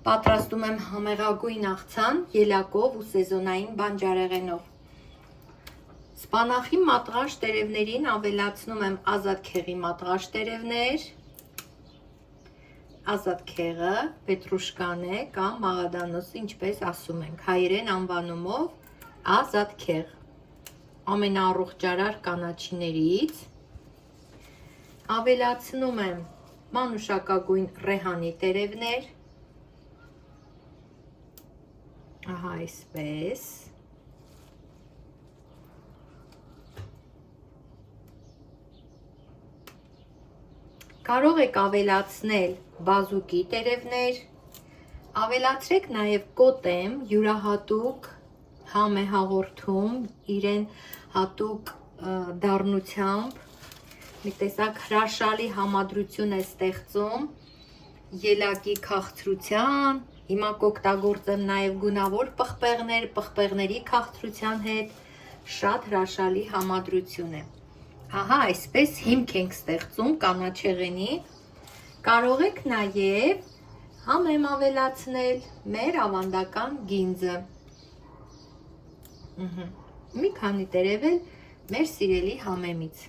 Պատրաստում եմ համեղագույն աղցան ելակով ու սեզոնային բանջարեղենով։ Սպանախի մատղաշ տերևներին ավելացնում եմ ազատ քեղի մատղաշ տերևներ, ազատ քեղը, պետրուշկան է կամ մաղադանոս, ինչպես ասում ենք, հայերեն անվանումով ազատ քեղ, ամենաառողջարար կանաչիներից։ Ավելացնում եմ մանուշակագույն ռեհանի տերևներ, ահա այսպես։ Կարող եք ավելացնել բազուկի տերևներ, ավելացրեք նաև կոտեմ, յուրահատուկ համ է հաղորդում, իրեն հատուկ դառնությամբ, մի տեսակ հրաշալի համադրություն է ստեղծում ելակի քաղցրության, հիմա կօգտագործեմ նաև գունավոր պղպեղներ, պղպեղների քաղցրության հետ, շատ հրաշալի համադրություն է։ Ահա այսպես հիմք ենք ստեղծում կանաչեղենի, կարող եք նաև համեմ ավելացնել մեր ավանդական գինձը։ Մի քանի տերև էլ մեր սիրելի համեմից։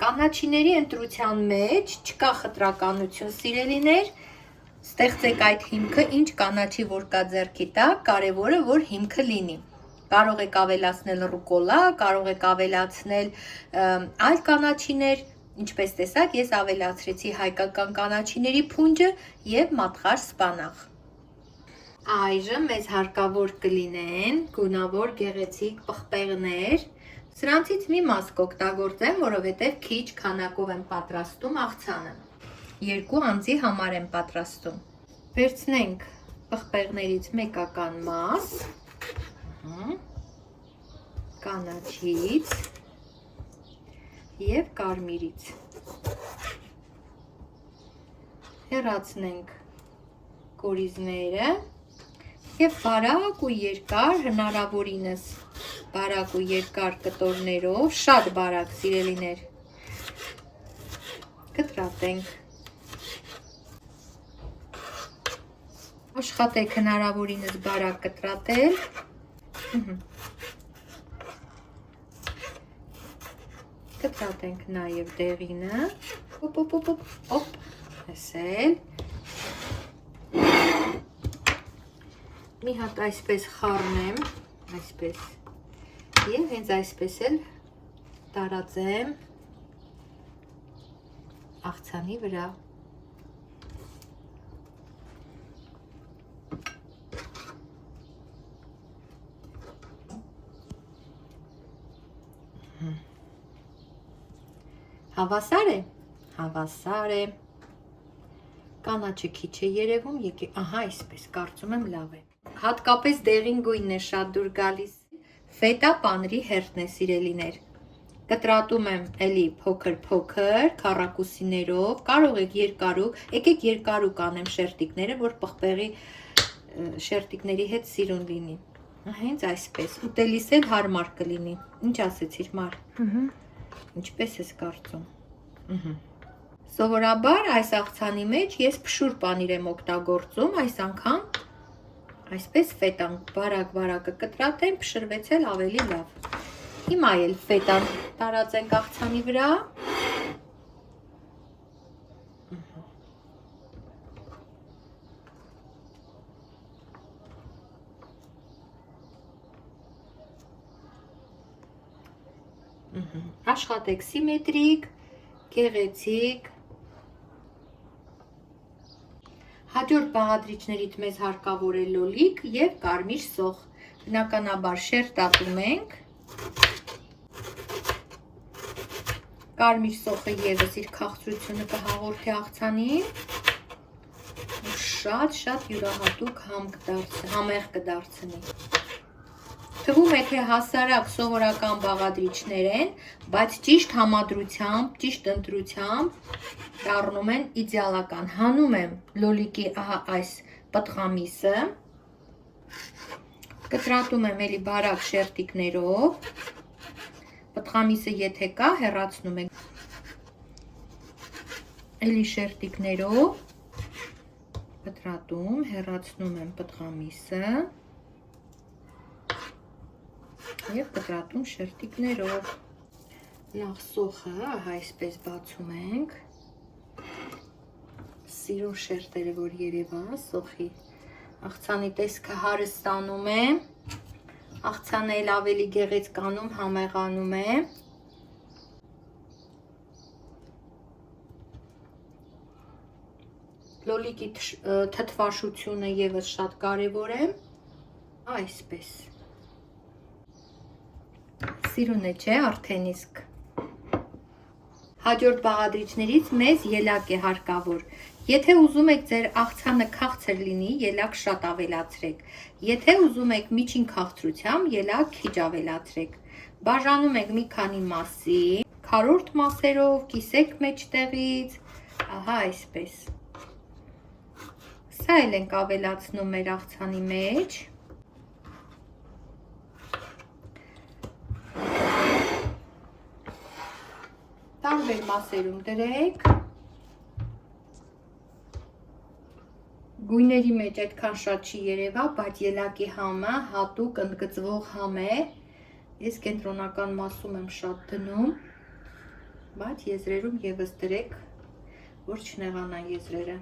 Կանաչիների ընտրության մեջ չկա խտրականություն, սիրելիներ, ստեղծեք այդ հիմքը, ինչ կանաչի որ կա ձեռքի տակ, կարևորը որ հիմքը լինի։ Կարող եք ավելացնել ռուկոլա, կարող եք ավելացնել այլ կանաչիներ, ինչպես տեսակ, ես ավելացրեցի հայկական կանաչիների փունջը և մատղաշ սպանաղ։ Այժմ մեզ հարկավոր կլինեն գունավոր գեղեցիկ պղպեղներ, սրանցից մի մաս կօգտագործեմ, որովհետև քիչ քանակով եմ պատրաստում աղցանը, 2 անձի համար եմ պատրաստում։ Վերցնենք պղպեղներից մեկական մաս, կանաչից և կարմիրից, հեռացնենք կորիզները և բարակ ու երկար, հնարավորինս բարակ ու երկար կտորներով, շատ բարակ սիրելիներ, կտրատենք։ Աշխատեք հնարավորինս բարակ կտրատել։ Կտրատենք նաև դեղինը, հեսել։ Մի հատ այսպես խառնեմ, այսպես, և հենց այսպես էլ տարածեմ աղցանի վրա։ Հավասար է, հավասար է, կանաչը քիչ է երևում, ահա այսպես, կարծում եմ լավ է։ Հատկապես դեղին գույնն է շատ դուր գալիս, ֆետա պանրի հերթն է սիրելիներ, կտրատում եմ էլի փոքր քառակուսիներով, կարող եք երկարուկ, եկեք երկարուկ անեմ շերտիկները, որ պղպեղի շերտիկների հետ սիրուն լինի, հենց այսպես, ուտելիս էլ հարմար կլինի, ինչ ասեցիր Մար, ինչպես ես կարծում։ Սովորաբար այս աղցանի մեջ ես փշուր պանիր եմ օգտագործում, այս անգամ այսպես ֆետան բարակ-բարակը կտրատեմ, փշրվեցել ավելի լավ։ Հիմա էլ ֆետան տարածենք աղցանի վրա։ Աշխատեք սիմետրիկ, գեղեցիկ։ Հաջորդ բաղադրիչներից մեզ հարկավոր է լոլիկ և կարմիր սոխ, բնականաբար շերտատում ենք, կարմիր սոխը ևս իր քաղցրությունը կհաղորդի աղցանին, շատ յուրահատուկ համեղ կդարձնի։ Թվում է, թե հասարակ սովորական բաղադրիչներ են, բայց ճիշտ համադրությամբ, ճիշտ ընտրությամբ դառնում են իդեալական։ Հանում եմ լոլիկի ահա այս պտղամիսը, կտրատում եմ էլի բարակ շերտիկներով, պտղամիսը եթե կա, հեռացնում ենք էլի շերտիկներով, Պտրատում, հեռացնում եմ պտղամիսը և պտրատում շերտիկներով։ Նախ սոխը, ահա այսպես բացում ենք։ Սիրուն շերտերը, որ երևա, սոխի աղցանի տեսքը հարստանում է, աղցանը էլ ավելի գեղեցկանում, համեղանում է։ Լոլիկի թթվաշությունը ևս շատ կարևոր է, այսպես։ Սիրուն է, չէ, արդեն իսկ։ Հաջորդ բաղադրիչներից մեզ ելակ է հարկավոր։ Եթե ուզում եք ձեր աղցանը քաղցր լինի, ելակ շատ ավելացրեք։ Եթե ուզում եք միջին քաղցրությամբ, ելակ քիչ ավելացրեք։ Բաժանում եք մի քանի մասի, քառորդ մասերով, կիսեք մեջտեղից, ահա այսպես։ Սա էլ ենք ավելացնում մեր աղցանի մեջ։ Տարբեր մասերում դրեք։ Գույների մեջ այդքան շատ չի երևա, բայց ելակի համը հատուկ ընդգծվող համ է։ Ես կենտրոնական մասում եմ շատ դնում, բայց եզրերում ևս դրեք, որ չնեղանան եզրերը։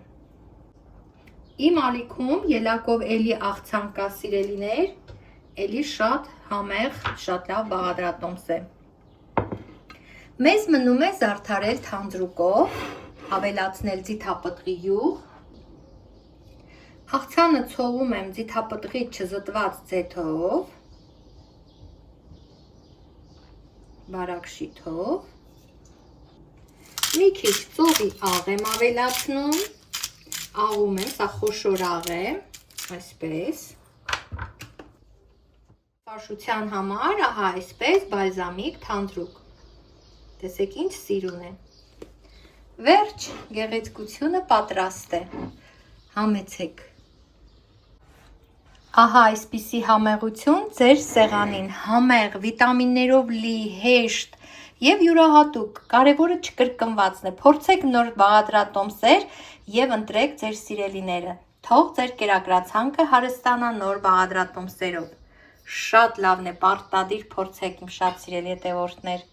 Իմ ալիքում ելակով էլի աղցան կա, սիրելիներ, էլի շատ համեղ, շատ լավ բաղադրատոմս է։ Մեզ մնում է զարդարել թանձրուկով, ավելացնել ձիթապտղի յուղ։ Աղցանը ցողում եմ ձիթապտղի չզտված ձեթով, բարակ շիթով։ Մի քիչ ծովի աղ եմ ավելացնում, աղում եմ, սա խոշոր աղ է, այսպես։ Ֆարշության համար, ահա այսպես, բալզամիկ թանձրուկ։ Տեսեք ինչ սիրուն է։ Վերջ, գեղեցկությունը պատրաստ է։ Համեցեք։ Ահա այսպիսի համեղություն ձեր սեղանին, համեղ, վիտամիններով լի, հեշտ և յուրահատուկ, կարևորը չկրկնվածն է, փորձեք նոր բաղադրատոմսեր և ընտրեք ձեր սիրելիները, թող ձեր կերակրացանքը հարստանա նոր բաղադրատոմսերով, շատ լավն է, պարտադիր փորձեք իմ շատ սիրելի հետևորդներ։